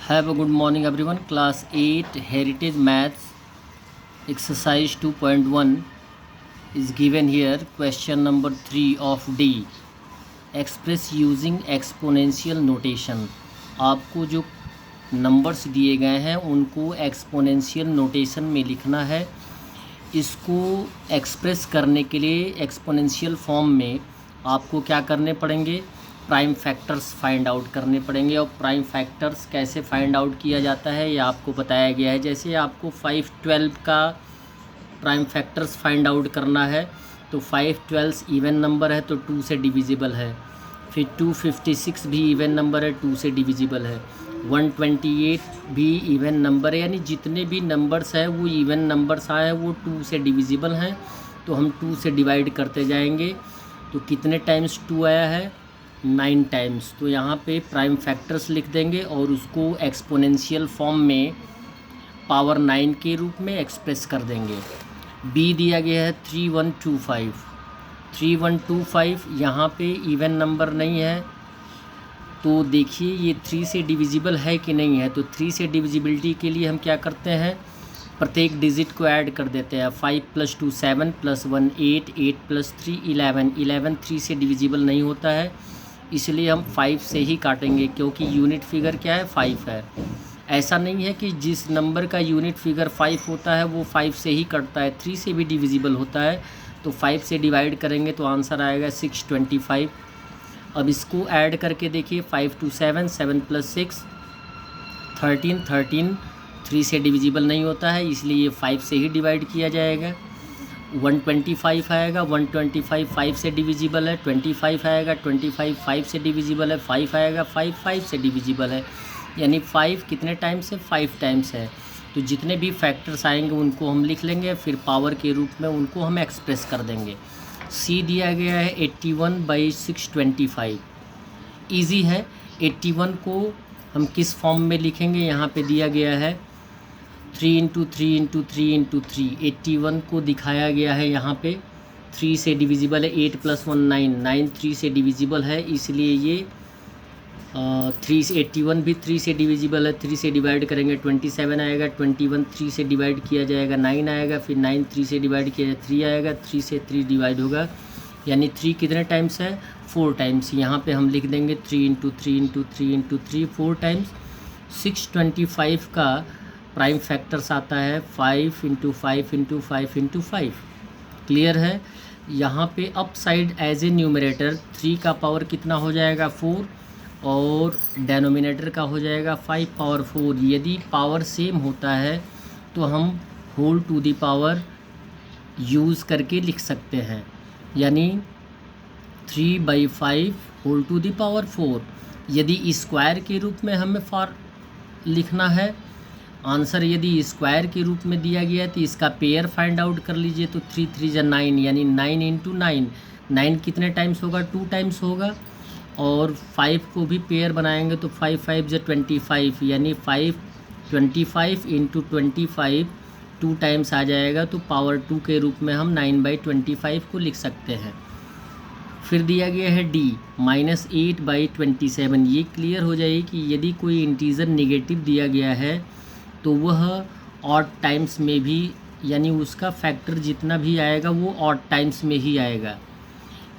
Have a good morning everyone. Class 8 Heritage Maths exercise 2.1 is given here. Question number 3 of D. Express using exponential notation. आपको जो numbers दिए गए हैं उनको exponential notation में लिखना है। इसको एक्सप्रेस करने के लिए एक्सपोनेंशियल फॉर्म में आपको क्या करने पड़ेंगे, प्राइम फैक्टर्स फाइंड आउट करने पड़ेंगे। और प्राइम फैक्टर्स कैसे फाइंड आउट किया जाता है ये आपको बताया गया है। जैसे आपको 512 का प्राइम फैक्टर्स फाइंड आउट करना है तो 512 इवन नंबर है तो 2 से डिविजिबल है। फिर 256 भी इवन नंबर है, 2 से डिविजिबल है। 128 भी इवन नंबर है, यानी जितने भी नंबर्स हैं वो इवन नंबर्स आए हैं वो 2 से डिविजिबल हैं। तो हम 2 से डिवाइड करते जाएंगे। तो कितने टाइम्स 2 आया है, 9 टाइम्स। तो यहाँ पे प्राइम फैक्टर्स लिख देंगे और उसको एक्सपोनेंशियल फॉर्म में पावर 9 के रूप में एक्सप्रेस कर देंगे। बी दिया गया है 3125। 3125 यहाँ पे इवन नंबर नहीं है तो देखिए ये 3 से डिविजिबल है कि नहीं है। तो 3 से डिविजिबिलिटी के लिए हम क्या करते हैं, प्रत्येक डिजिट को ऐड कर देते हैं। 5 + 2 7 + 1 8 8 + 3 11 11 3 से डिविजिबल नहीं होता है, इसलिए हम 5 से ही काटेंगे क्योंकि यूनिट फिगर क्या है, 5 है। ऐसा नहीं है कि जिस नंबर का यूनिट फिगर 5 होता है वो 5 से ही कटता है, 3 से भी डिविजिबल होता है। तो 5 से डिवाइड करेंगे तो आंसर आएगा 625। अब इसको ऐड करके देखिए, 5 × 2 7 7 + 6 13 13 3 से डिविजिबल नहीं होता है, इसलिए ये 5 से ही डिवाइड किया जाएगा। 125 आएगा, 125 5 से डिविजिबल है। 25 आएगा, 25 5 से डिविजिबल है। 5 आएगा, 5 5 से डिविजिबल है, यानी 5 कितने टाइम्स है, 5 टाइम्स है। तो जितने भी फैक्टर्स आएंगे उनको हम लिख लेंगे, फिर पावर के रूप में उनको हम एक्सप्रेस कर देंगे। सी दिया गया है 81/625। ईजी है। 81 को हम किस फॉर्म में लिखेंगे, यहाँ पे दिया गया है 3 × 3 × 3 × 3। 81 को दिखाया गया है यहाँ पे 3 से डिविजिबल है। 8 + 1 9 9 3 से डिविजिबल है, इसलिए ये 3 से 81 भी 3 से डिविजिबल है। 3 से डिवाइड करेंगे 27 आएगा, 21 3 से डिवाइड किया जाएगा 9 आएगा, फिर 9 3 से डिवाइड किया जाएगा 3 आएगा, 3 से 3 डिवाइड होगा, यानी 3 कितने टाइम्स है, 4 टाइम्स। यहाँ पे हम लिख देंगे 3 × 3 × 3 × 3 4 टाइम्स। 625 का प्राइम फैक्टर्स आता है 5 × 5 × 5 × 5। क्लियर है। यहाँ पे up side as a numerator 3 का पावर कितना हो जाएगा, 4, और डेनोमिनेटर का हो जाएगा 5 पावर 4। यदि पावर सेम होता है तो हम whole to the power use करके लिख सकते हैं, यानी 3/5 होल टू द पावर 4। यदि स्क्वायर के रूप में हमें फॉर लिखना है आंसर, यदि स्क्वायर के रूप में दिया गया है तो इसका पेयर फाइंड आउट कर लीजिए। तो 3 3 9, यानी 9 × 9 9 कितने टाइम्स होगा, 2 टाइम्स होगा। और 5 को भी पेयर बनाएंगे तो 5 5 25, यानी 5 25 × 25 2 टाइम्स आ जाएगा। तो पावर 2 के रूप में हम 9/25 को लिख सकते हैं। फिर दिया गया है D -8/27। ये क्लियर हो जाए कि यदि कोई इंटीजर नेगेटिव दिया गया है तो वह ऑड टाइम्स में भी, यानी उसका फैक्टर जितना भी आएगा वो ऑड टाइम्स में ही आएगा,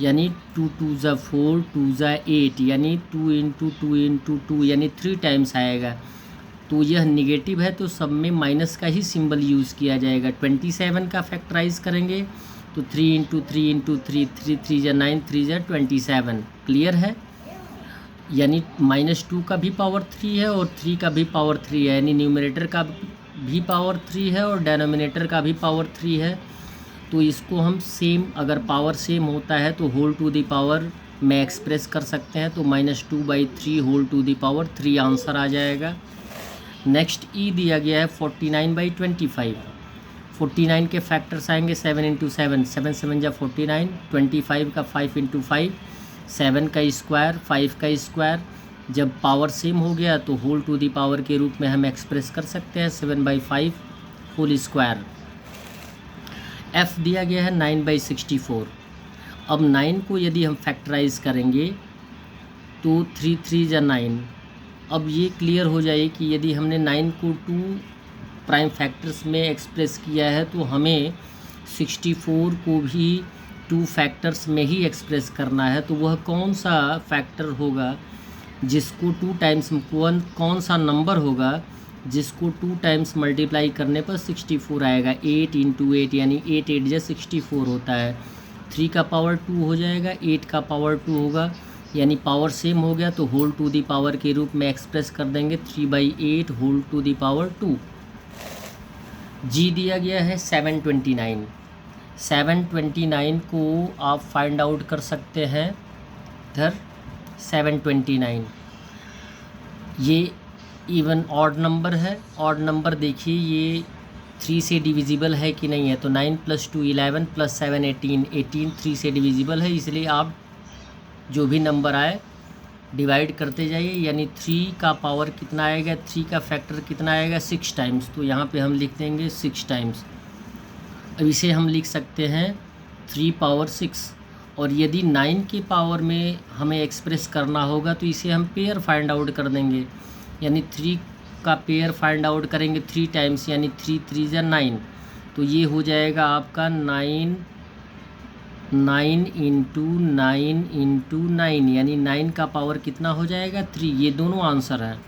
यानी 2 2 4 2 8, यानी 2 × 2 × 2, यानी 3 टाइम्स आएगा। तो यह निगेटिव है तो सब में माइनस का ही सिंबल यूज़ किया जाएगा। 27 का फैक्टराइज करेंगे तो 3 × 3 × 3 3 3 9 3 27। क्लियर है। यानी -2 का भी पावर 3 है और 3 का भी पावर 3 है, यानी न्यूमरेटर का भी पावर 3 है और डेनोमिनेटर का भी पावर 3 है। तो इसको हम सेम, अगर पावर सेम होता है तो होल टू द पावर में एक्सप्रेस कर सकते हैं। तो -2/3 whole to the power 3 answer आ जाएगा। नेक्स्ट ई दिया गया है 49/25। 49 के फैक्टर्स आएंगे 7 × 7 7 7 49, 25 का 5 × 5 7 का स्क्वायर 5 का स्क्वायर। जब पावर सेम हो गया तो होल टू द पावर के रूप में हम एक्सप्रेस कर सकते हैं 7/5 होल स्क्वायर। एफ दिया गया है 9/64। अब 9 को यदि हम फैक्टराइज करेंगे तो 3 3 9 अब ये क्लियर हो जाए कि यदि हमने 9 को 2 प्राइम फैक्टर्स में एक्सप्रेस किया है तो हमें 64 को भी 2 फैक्टर्स में ही एक्सप्रेस करना है। तो वह कौन सा फैक्टर होगा जिसको 2 टाइम्स, कौन सा नंबर होगा जिसको 2 टाइम्स मल्टीप्लाई करने पर 64 आएगा। 8 इंटू 8 यानी 8 8 जा 64 होता है। 3 का पावर 2 हो जाएगा, 8 का पावर 2 होगा, यानी पावर सेम हो गया तो होल टू दी पावर के रूप में एक्सप्रेस कर देंगे 3/8 होल टू दी पावर 2। जी दिया गया है 729। 729 को आप फाइंड आउट कर सकते हैं इधर 729। ये इवन ऑड नंबर है। ऑड नंबर देखिए ये 3 से डिविजिबल है कि नहीं है, तो 9 + 2 11 + 7 18, 18 3 से डिविजिबल है, इसलिए आप जो भी नंबर आए डिवाइड करते जाइए। यानी 3 का पावर कितना आएगा, 3 का फैक्टर कितना आएगा 6 टाइम्स, तो यहाँ पे हम लिख देंगे 6 टाइम्स। अब इसे हम लिख सकते हैं 3 पावर 6। और यदि 9 के पावर में हमें एक्सप्रेस करना होगा तो इसे हम पेयर फाइंड आउट कर देंगे, यानी 3 का पेयर फाइंड आउट करेंगे 3 टाइम्स, यानी 3 3 जा 9, तो ये हो जाएगा आपका 9 इंटू 9, यानी 9 का पावर कितना हो जाएगा 3। ये दोनों आंसर हैं।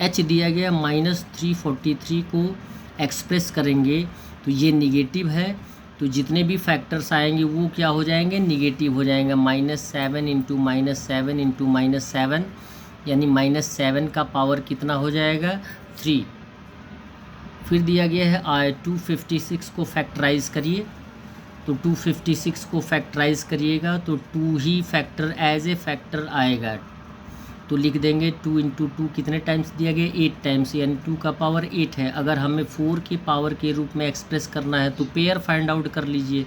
h दिया गया -343 को एक्सप्रेस करेंगे तो ये निगेटिव है, तो जितने भी फैक्टर्स आएंगे वो क्या हो जाएंगे, निगेटिव हो जाएंगे। -7 इंटू -7 इंटू -7, यानी -7 का पावर कितना हो जाएगा 3। फिर दिया गया है 256 को फैक्टराइज़ करिए, तो 256 को फैक्टराइज़ करिएगा तो 2 ही फैक्टर एज ए फैक्टर आएगा, तो लिख देंगे 2 इंटू 2 कितने टाइम्स दिया गया 8 टाइम्स, यानी 2 का पावर 8 है। अगर हमें 4 के पावर के रूप में एक्सप्रेस करना है तो पेयर फाइंड आउट कर लीजिए,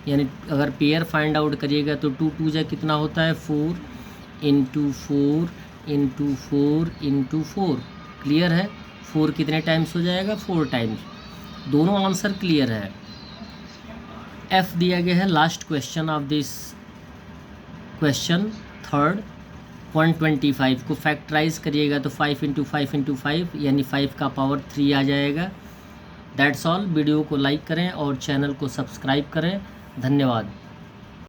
यानी अगर पेयर फाइंड आउट करिएगा तो 2 2 जा कितना होता है 4 इंटू 4 इंटू 4 इंटू 4। क्लियर है, 4 कितने टाइम्स हो जाएगा 4 टाइम्स। दोनों आंसर क्लियर है। F दिया गया है last question of this question third. 125 को फैक्टराइज करिएगा तो 5 इंटू 5 इंटू 5, यानी 5 का पावर 3 आ जाएगा। That's all. वीडियो को लाइक करें और चैनल को सब्सक्राइब करें। धन्यवाद।